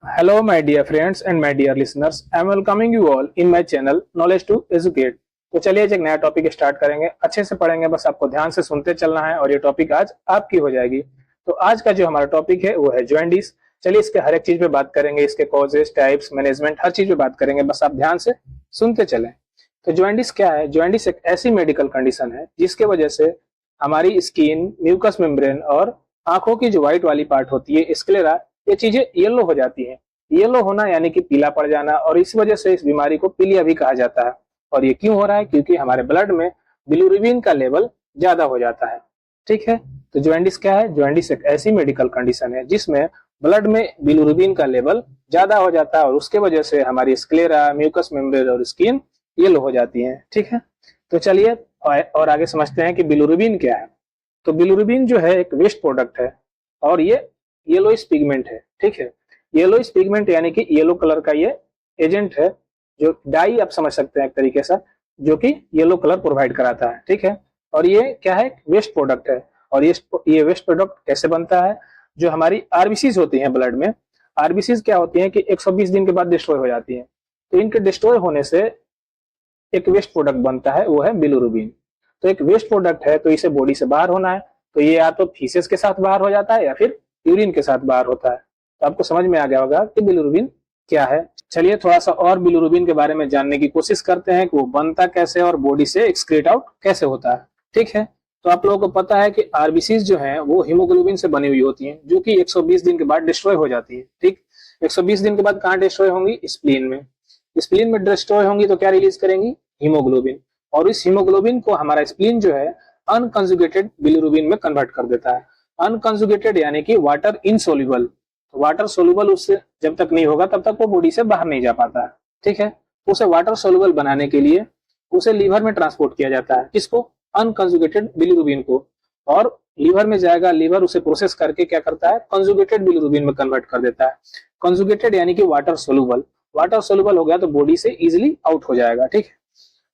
Hello, my dear friends and my dear listeners. I am welcoming you all in my channel Knowledge to Educate. तो चलिए आज एक नया topic start करेंगे। अच्छे से पढ़ेंगे, बस आपको ध्यान से सुनते चलना है और ये टॉपिक आज आपकी हो जाएगी। तो आज का जो हमारा टॉपिक है वो है जॉइंडिस। चलिए इसके हर एक चीज पे बात करेंगे, इसके कॉजेस, टाइप्स, मैनेजमेंट, हर चीज पे बात करेंगे। बस आप ध्यान से सुनते चलें। तो जॉइंडिस क्या है? जॉइंडिस एक ऐसी मेडिकल कंडीशन है जिसके वजह से हमारी स्किन, म्यूकस मेम्ब्रेन और आंखों की जो व्हाइट वाली पार्ट होती है, स्क्लेरा, ये चीजें येलो हो जाती हैं। येलो होना यानी कि पीला पड़ जाना, और इस वजह से इस बीमारी को पीलिया भी कहा जाता है। और ये क्यों हो रहा है? क्योंकि हमारे ब्लड में बिलिरुबिन का लेवल ज्यादा हो जाता है। ठीक है। तो जॉइंडिस क्या है? जॉइंडिस एक ऐसी मेडिकल कंडीशन है जिसमें ब्लड में बिलिरुबिन का लेवल ज्यादा हो जाता है और उसके वजह से हमारी स्क्लेरा, म्यूकस मेम्ब्रेन और स्किन येलो हो जाती है। ठीक है। तो चलिए और आगे समझते हैं कि बिलिरुबिन क्या है। तो बिलिरुबिन जो है एक वेस्ट प्रोडक्ट है और ये येलोइश पिगमेंट है। ठीक है। येलोइश पिगमेंट यानी कि येलो कलर का ये एजेंट है, जो डाई आप समझ सकते हैं एक तरीके से, जो कि येलो कलर प्रोवाइड कराता है। ठीक है। और ये क्या है? वेस्ट प्रोडक्ट है। और ये वेस्ट प्रोडक्ट कैसे बनता है? जो हमारी आरबीसीज होती हैं ब्लड में, आरबीसीज क्या होती हैं कि 120 दिन के बाद डिस्ट्रॉय हो जाती हैं। तो इनके डिस्ट्रॉय होने से एक वेस्ट प्रोडक्ट बनता है, वो है बिलिरुबिन। तो एक वेस्ट प्रोडक्ट है तो इसे बॉडी से बाहर होना है, तो ये या तो फीसेस के साथ बाहर हो जाता है या फिर यूरिन के साथ बाहर होता है। तो आपको समझ में आ गया होगा कि बिलिरुबिन क्या है। चलिए थोड़ा सा और बिलिरुबिन के बारे में जानने की कोशिश करते हैं कि वो बनता कैसे और बॉडी से एक्सक्रीट आउट कैसे होता है। ठीक है। तो आप लोगों को पता है कि आरबीसीज जो है वो हीमोग्लोबिन से बनी हुई होती हैं, जो कि 120 दिन के बाद डिस्ट्रॉय हो जाती है। ठीक। 120 दिन के बाद कहाँ डिस्ट्रॉय होंगी? स्प्लीन में। स्प्लीन में डिस्ट्रॉय होंगी तो क्या रिलीज करेंगी? हीमोग्लोबिन। और इस हीमोग्लोबिन को हमारा स्प्लीन जो है अनकंजुगेटेड बिलिरुबिन में कन्वर्ट कर देता है। अनकंजुगेटेड यानी कि वाटर इनसोल्यूबल। वाटर सोल्यूबल उससे जब तक नहीं होगा तब तक वो बॉडी से बाहर नहीं जा पाता है। ठीक है। उसे वाटर सोल्यूबल बनाने के लिए उसे लीवर में ट्रांसपोर्ट किया जाता है। किसको? अनकंजुगेटेड बिलिरुबिन को। और लीवर में जाएगा, लीवर उसे प्रोसेस करके क्या करता है? कंजुगेटेड बिलिरुबिन में कन्वर्ट कर देता है। कंजुगेटेड यानी कि वाटर सोल्यूबल। वाटर सोल्यूबल हो गया तो बॉडी से इजिली आउट हो जाएगा। ठीक है।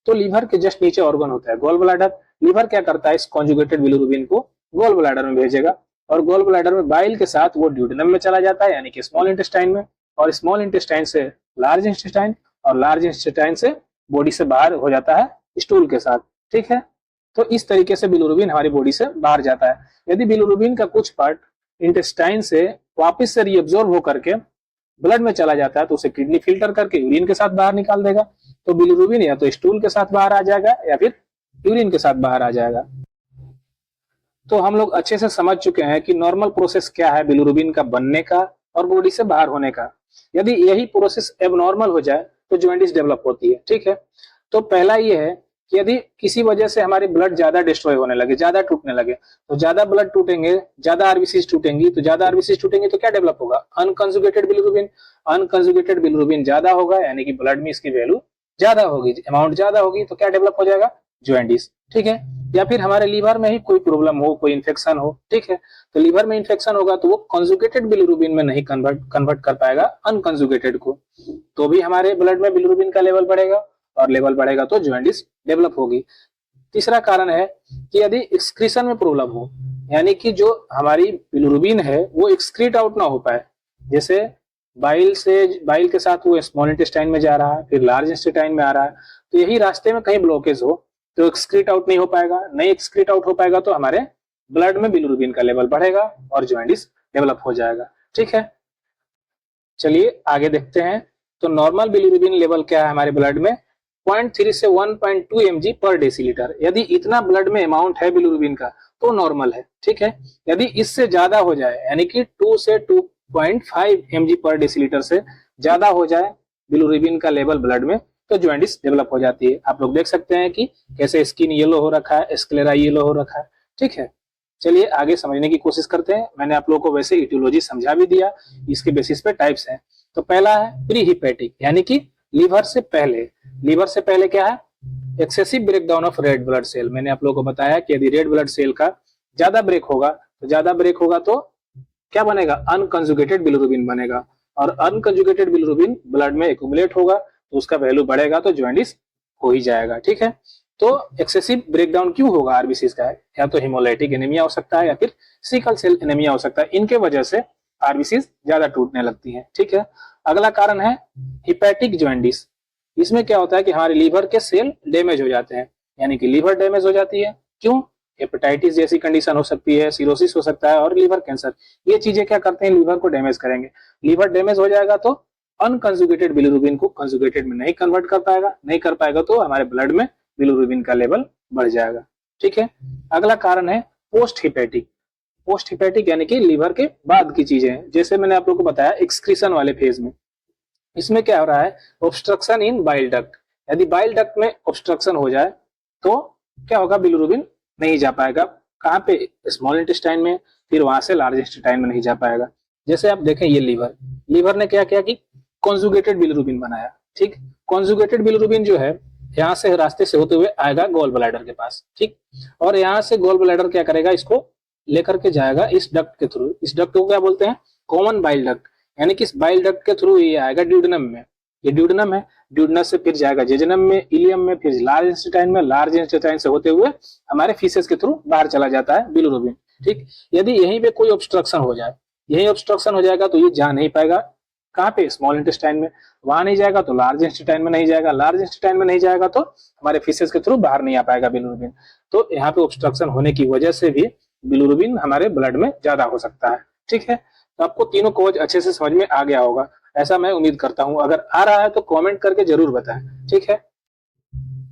तो लीवर के जस्ट नीचे ऑर्गन होता है गॉल ब्लैडर। लीवर क्या करता है? इस कॉन्जुगेटेड बिलिरुबिन को गॉल ब्लैडर में भेजेगा और गॉल ब्लैडर में बाइल के साथ वो ड्यूडेनम में चला जाता है, यानी कि स्मॉल इंटेस्टाइन में। और स्मॉल इंटेस्टाइन से लार्ज इंटेस्टाइन, और लार्ज इंटेस्टाइन से बॉडी से बाहर हो जाता है स्टूल के साथ। ठीक है। तो इस तरीके से बिलिरुबिन हमारी बॉडी से बाहर जाता है। यदि बिलिरुबिन का कुछ पार्ट इंटेस्टाइन से वापस से रीअब्जॉर्ब होकर के ब्लड में चला जाता है तो उसे किडनी फिल्टर करके यूरिन के साथ बाहर निकाल देगा। तो बिलिरुबिन या तो स्टूल के साथ बाहर आ जाएगा या फिर यूरिन के साथ बाहर आ जाएगा। तो हम लोग अच्छे से समझ चुके हैं कि नॉर्मल प्रोसेस क्या है बिलिरुबिन का बनने का और बॉडी से बाहर होने का। यदि यही प्रोसेस एबनॉर्मल हो जाए तो जॉइंडिस डेवलप होती है। ठीक है। तो पहला ये है कि यदि किसी वजह से हमारी ब्लड ज्यादा डिस्ट्रॉय होने लगे, ज्यादा टूटने लगे, तो ज्यादा ब्लड टूटेंगे, ज्यादा आरबीसीज टूटेंगी, तो ज्यादा आरबीसीज टूटेंगी तो क्या डेवलप होगा? Unconjugated bilirubin. अनकंजुगेटेड बिलिरुबिन ज्यादा होगा यानी कि ब्लड में इसकी वैल्यू ज्यादा होगी, अमाउंट ज्यादा होगी, तो क्या डेवलप हो जाएगा? जॉइंडिस। ठीक है। या फिर हमारे लीवर में ही कोई प्रॉब्लम हो, कोई इन्फेक्शन हो। ठीक है। तो लीवर में इन्फेक्शन होगा तो वो कंजुगेटेड बिलिरुबिन में नहीं कन्वर्ट कर पाएगा अनकंजुगेटेड को, तो भी हमारे ब्लड में बिलिरुबिन का लेवल बढ़ेगा और लेवल बढ़ेगा तो जॉइंडिस डेवलप होगी। तीसरा कारण है कि यदि एक्सक्रीशन में प्रॉब्लम हो, यानी कि जो हमारी बिलिरुबिन है वो एक्सक्रीट आउट ना हो पाए। जैसे बाइल के साथ वो स्मॉल इंटेस्टाइन में जा रहा है, फिर लार्ज इंटेस्टाइन में आ रहा है, तो यही रास्ते में कहीं ब्लॉकेज हो तो एक्सक्रीट आउट नहीं हो पाएगा। नहीं एक्सक्रीट आउट हो पाएगा तो हमारे ब्लड में बिलिरुबिन का लेवल बढ़ेगा और जॉइंडिस डेवलप हो जाएगा। ठीक है। चलिए आगे देखते हैं। तो नॉर्मल बिलिरुबिन लेवल क्या है हमारे ब्लड में? 0.3 से 1.2 mg पर डेसीलीटर। यदि इतना ब्लड में अमाउंट है बिलिरुबिन का तो नॉर्मल है। ठीक है। यदि इससे ज्यादा हो जाए, यानी कि 2 से 2.5 mg पर डेसीलीटर से ज्यादा हो जाए बिलिरुबिन का लेवल ब्लड में, तो जॉइंडिस डेवलप हो जाती है। आप लोग देख सकते हैं कि कैसे स्किन येलो हो रखा है, स्क्लेरा येलो हो रखा है। ठीक है। चलिए आगे समझने की कोशिश करते हैं। मैंने आप लोगों को वैसे इटियोलॉजी समझा भी दिया, इसके बेसिस पे टाइप्स हैं। तो पहला है प्री हिपेटिक, यानी कि लीवर से पहले। लीवर से पहले क्या है? Excessive breakdown of red blood cell. मैंने आप लोगों को बताया कि यदि रेड ब्लड सेल का ज्यादा ब्रेक होगा तो क्या बनेगा? अनकंजुगेटेड बिलिरुबिन बनेगा। और अनकंजुगेटेड बिलिरुबिन ब्लड में एक्यूमुलेट होगा तो उसका वैल्यू बढ़ेगा तो जॉइंडिस हो ही जाएगा। ठीक है। तो एक्सेसिव ब्रेकडाउन क्यों होगा आरबीसीज का? या तो हिमोलाइटिक एनीमिया हो सकता है या फिर सिकल सेल एनीमिया हो सकता है। इनके वजह से आरबीसीज ज्यादा टूटने लगती हैं। ठीक है, अगला कारण है हिपैटिक जॉन्डिस। इसमें क्या होता है कि हमारे लीवर के सेल डैमेज हो जाते हैं, यानी कि लीवर डैमेज हो जाती है। क्यों? हेपेटाइटिस जैसी कंडीशन हो सकती है, सिरोसिस हो सकता है और लीवर कैंसर। ये चीजें क्या करते हैं, लीवर को डैमेज करेंगे। लीवर डैमेज हो जाएगा तो अनकंजुगेटेड बिलिरुबिन को कंजुगेटेड में नहीं कन्वर्ट कर पाएगा, नहीं कर पाएगा तो हमारे ब्लड में बिलिरुबिन का लेवल बढ़ जाएगा। ठीक है, अगला कारण है पोस्ट हिपैटिक। पोस्ट हिपैटिक यानी कि लीवर के बाद की चीजें हैं, जैसे मैंने आप लोग को बताया एक्सक्रीशन वाले फेज में। इसमें क्या हो रहा है, ऑब्स्ट्रक्शन इन बाइल डक्ट। यदि बाइल डक्ट में ऑब्स्ट्रक्शन हो जाए तो क्या होगा, बिलिरुबिन नहीं जा पाएगा। कहाँ पे? स्मॉल इंटेस्टाइन में, फिर वहां से लार्ज इंटेस्टाइन में नहीं जा पाएगा। जैसे आप देखें ये लीवर ने क्या किया कि कॉन्जुगेटेड बिलिरुबिन बनाया। ठीक, कॉन्जुगेटेड बिलिरुबिन जो है यहाँ से रास्ते से होते हुए आएगा गॉल ब्लैडर के पास। ठीक, और यहाँ से गॉल ब्लैडर क्या करेगा, इसको लेकर के जाएगा इस डक्ट के थ्रू। इस डक्ट को क्या बोलते हैं, कॉमन बाइल डक्ट, यानी कि इस बाइल डक्ट के थ्रू ये आएगा ड्यूडेनम में। ये ड्यूडेनम है, ड्यूडेनम से फिर जाएगा जेजनम में, इलियम में, फिर लार्ज इंटेस्टाइन में, लार्ज इंटेस्टाइन से होते हुए हमारे फीसेस के थ्रू बाहर चला जाता है बिलिरुबिन। ठीक, यदि यहीं पे कोई ऑब्स्ट्रक्शन हो जाए, यही ऑब्स्ट्रक्शन हो जाएगा तो ये जा नहीं पाएगा। कहाँ पे? स्मॉल इंटेस्टाइन में। वहां नहीं जाएगा तो लार्ज इंटेस्टाइन में नहीं जाएगा, लार्ज इंटेस्टाइन में नहीं जाएगा तो हमारे फीसेस के थ्रू बाहर नहीं आ पाएगा बिलिरुबिन। तो यहाँ पे ऑब्स्ट्रक्शन होने की वजह से भी बिलिरुबिन हमारे ब्लड में ज्यादा हो सकता है। ठीक है, तो आपको तीनों कॉज अच्छे से समझ में आ गया होगा, ऐसा मैं उम्मीद करता हूं। अगर आ रहा है तो कमेंट करके जरूर बताएं। ठीक है,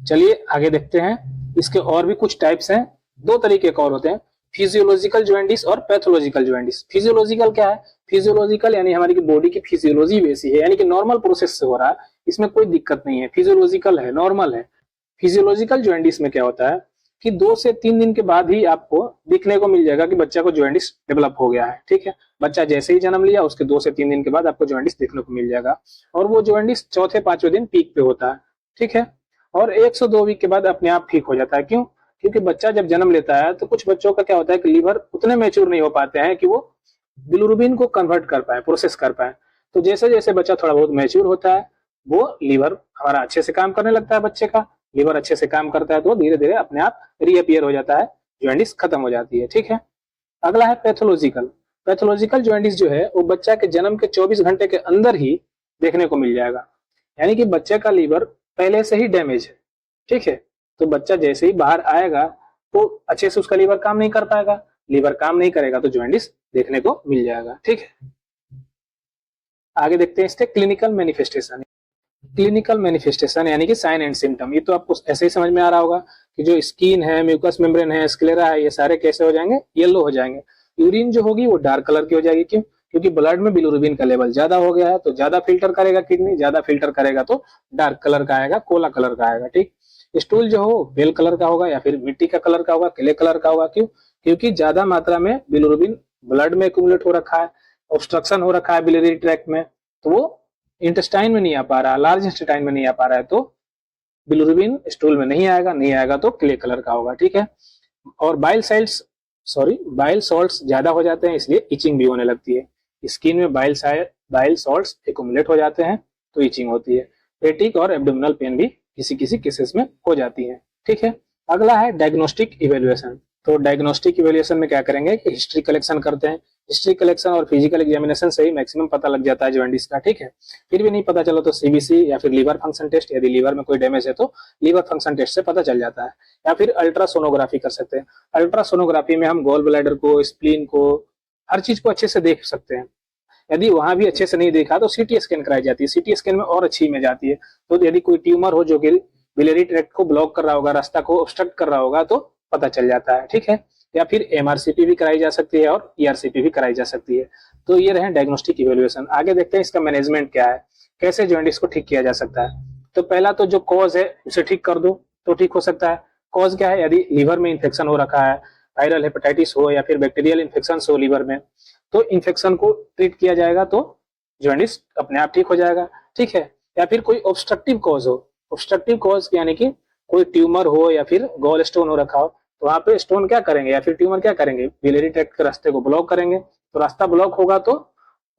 चलिए आगे देखते हैं। इसके और भी कुछ टाइप्स हैं, दो तरीके के और होते हैं, फिजियोलॉजिकल जॉइंटिस और पैथोलॉजिकल जॉइंटिस। फिजियोलॉजिकल क्या है? फिजियोलॉजिकल यानी हमारी बॉडी की फिजियोलॉजी वैसी है, यानी कि नॉर्मल प्रोसेस से हो रहा है, इसमें कोई दिक्कत नहीं है, फिजियोलॉजिकल है, नॉर्मल है। फिजियोलॉजिकल जॉइंटिस में क्या होता है कि 2 से 3 दिन के बाद ही आपको दिखने को मिल जाएगा कि बच्चा को जॉइंटिस डेवलप हो गया है। ठीक है, बच्चा जैसे ही जन्म लिया उसके 2 से 3 दिन के बाद आपको जॉइंटिस देखने को मिल जाएगा, और वो जॉइंटिस चौथे 5वें दिन पीक पे होता है। ठीक है, और 1 से 2 वीक के बाद अपने आप ठीक हो जाता है। क्यों? क्योंकि बच्चा जब जन्म लेता है तो कुछ बच्चों का क्या होता है कि लीवर उतने मैच्योर नहीं हो पाते हैं कि वो बिलिरुबिन को कन्वर्ट कर पाए, प्रोसेस कर पाए। तो जैसे जैसे बच्चा थोड़ा बहुत मैच्योर होता है, वो लीवर हमारा अच्छे से काम करने लगता है। बच्चे का लीवर अच्छे से काम करता है तो धीरे धीरे अपने आप रीअपियर हो जाता है, जॉइंटिस खत्म हो जाती है। ठीक है, अगला है पैथोलॉजिकल। पैथोलॉजिकल जॉइंटिस जो है वो बच्चा के जन्म के 24 घंटे के अंदर ही देखने को मिल जाएगा, यानी कि बच्चे का लीवर पहले से ही डैमेज है। ठीक है, तो बच्चा जैसे ही बाहर आएगा तो अच्छे से उसका लीवर काम नहीं कर पाएगा, लीवर काम नहीं करेगा तो जॉइंटिस देखने को मिल जाएगा। ठीक है, आगे देखते हैं इसके क्लिनिकल मैनिफेस्टेशन। क्लिनिकल मैनिफेस्टेशन यानी कि साइन एंड सिम्टम। ये तो आपको ऐसे ही समझ में आ रहा होगा कि जो स्किन है, म्यूकस मेम्ब्रेन है, स्क्लेरा है, ये सारे कैसे हो जाएंगे, येलो हो जाएंगे। यूरिन जो होगी वो डार्क कलर की हो जाएगी। क्यों? क्योंकि ब्लड में बिलिरुबिन का लेवल ज्यादा हो गया है, तो ज्यादा फिल्टर करेगा किडनी, ज्यादा फिल्टर करेगा तो डार्क कलर का आएगा, कोला कलर का आएगा। ठीक, स्टूल जो हो बेल कलर का होगा या फिर मिट्टी का कलर का होगा, क्ले कलर का होगा। क्यों? क्योंकि ज्यादा मात्रा में बिलिरुबिन ब्लड में एक्यूमुलेट हो रखा है, ऑब्स्ट्रक्शन हो रखा है बिलियरी ट्रैक्ट में, तो वो इंटेस्टाइन में नहीं आ पा रहा, लार्ज इंटेस्टाइन में नहीं आ पा रहा है, तो बिलिरुबिन स्टूल में नहीं आएगा, नहीं आएगा तो क्ले कलर का होगा। ठीक है, और बाइल सॉल्ट्स ज्यादा हो जाते हैं, इसलिए इचिंग भी होने लगती है। स्किन में बाइल सॉल्ट्स एक्यूमुलेट हो जाते हैं तो इचिंग होती है। पेटिक और एब्डोमिनल पेन भी किसी किसी केसेस में हो जाती है। ठीक है, अगला है डायग्नोस्टिक इवेल्युएशन। तो डायग्नोस्टिक इवेल्युएशन में क्या करेंगे कि हिस्ट्री कलेक्शन करते हैं। हिस्ट्री कलेक्शन और फिजिकल एग्जामिनेशन से ही मैक्सिमम पता लग जाता है जॉइंटिस का। ठीक है, फिर भी नहीं पता चला तो सीबीसी या फिर लीवर फंक्शन टेस्ट, यदि लीवर में कोई डैमेज है तो लीवर फंक्शन टेस्ट से पता चल जाता है, या फिर अल्ट्रासोनोग्राफी कर सकते हैं। अल्ट्रासोनोग्राफी में हम गॉल ब्लैडर को, स्प्लीन को, हर चीज को अच्छे से देख सकते हैं। यदि वहां भी अच्छे से नहीं देखा तो सीटी स्कैन कराई जाती है, सीटी स्कैन में और अच्छी इमेज आती है। तो यदि कोई ट्यूमर हो जो कि बिलियरी ट्रैक्ट को ब्लॉक कर रहा होगा, रास्ता को ऑब्स्ट्रक्ट कर रहा होगा, तो पता चल जाता है। ठीक है, या फिर एमआरसीपी भी कराई जा सकती है और ईआरसीपी भी कराई जा सकती है। तो ये रहे डायग्नोस्टिक इवेल्युएशन। आगे देखते हैं इसका मैनेजमेंट क्या है, कैसे जॉइंटिस को ठीक किया जा सकता है। तो पहला तो जो कॉज है उसे ठीक कर दो तो ठीक हो सकता है। कॉज क्या है? यदि लीवर में इन्फेक्शन हो रखा है, वायरल हेपेटाइटिस हो या फिर बैक्टीरियल इन्फेक्शन हो लीवर में, तो इन्फेक्शन को ट्रीट किया जाएगा तो जॉइंटिस अपने आप ठीक हो जाएगा। ठीक है, या फिर कोई ऑब्स्ट्रक्टिव कॉज हो, ऑब्स्ट्रक्टिव कॉज यानी कि कोई ट्यूमर हो या फिर गॉल स्टोन हो रखा हो, तो वहां पे स्टोन क्या करेंगे या फिर ट्यूमर क्या करेंगे, बिलियरी ट्रैक्ट के रास्ते को ब्लॉक करेंगे। तो रास्ता ब्लॉक होगा तो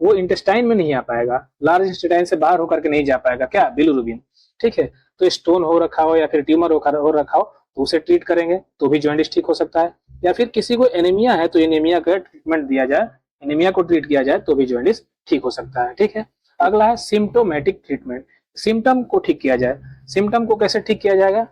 वो इंटेस्टाइन में नहीं आ पाएगा, लार्ज इंटेस्टाइन से बाहर होकर के नहीं जा पाएगा क्या, बिलिरुबिन। ठीक है, तो स्टोन हो रखा हो या फिर ट्यूमर हो रखा हो तो उसे ट्रीट करेंगे तो भी जॉइंटिस ठीक हो सकता है। या फिर किसी को एनीमिया है तो एनीमिया का ट्रीटमेंट दिया जाए एनीमिया को ट्रीट किया जाए तो भी जॉइंटिस ठीक हो सकता है। ठीक है, अगला है सिम्टोमेटिक ट्रीटमेंट। सिम्टम को ठीक किया जाए। सिम्टम को कैसे ठीक किया जाएगा?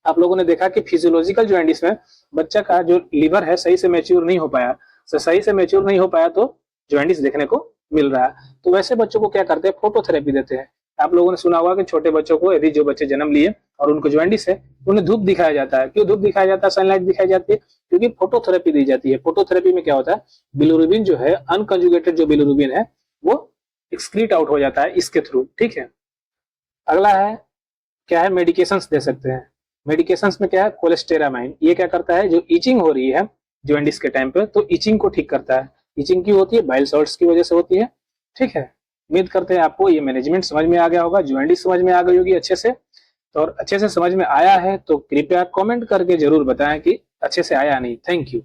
आप लोगों ने देखा कि फिजियोलॉजिकल जॉइंटिस में बच्चा का जो लीवर है सही से मैच्योर नहीं हो पाया, सही से मैच्योर नहीं हो पाया तो जॉइंटिस देखने को मिल रहा है। तो वैसे बच्चों को क्या करते हैं, फोटोथेरेपी देते हैं। आप लोगों ने सुना होगा कि छोटे बच्चों को, यदि जो बच्चे जन्म लिए और उनको जॉइंटिस है, उन्हें धूप दिखाया जाता है। क्यों धूप दिखाया जाता है, सनलाइट दिखाई जाती है? क्योंकि फोटोथेरेपी दी जाती है। फोटोथेरेपी में क्या होता है, बिलिरुबिन जो है, अनकंजुगेटेड जो बिलिरुबिन है, वो एक्सक्रीट आउट हो जाता है इसके थ्रू। ठीक है, अगला है क्या है, मेडिकेशंस दे सकते हैं। मेडिकेशंस में क्या है, कोलेस्टेरामाइन। ये क्या करता है, जो इचिंग हो रही है जॉइंटिस के टाइम पे, तो इचिंग को ठीक करता है। इचिंग क्यों होती है, बाइल सॉल्ट्स की वजह से होती है। ठीक है, उम्मीद करते हैं आपको ये मैनेजमेंट समझ में आ गया होगा, जॉइंटिस समझ में आ गई होगी अच्छे से। तो और अच्छे से समझ में आया है तो कृपया कमेंट करके जरूर बताएं कि अच्छे से आया नहीं। Thank you.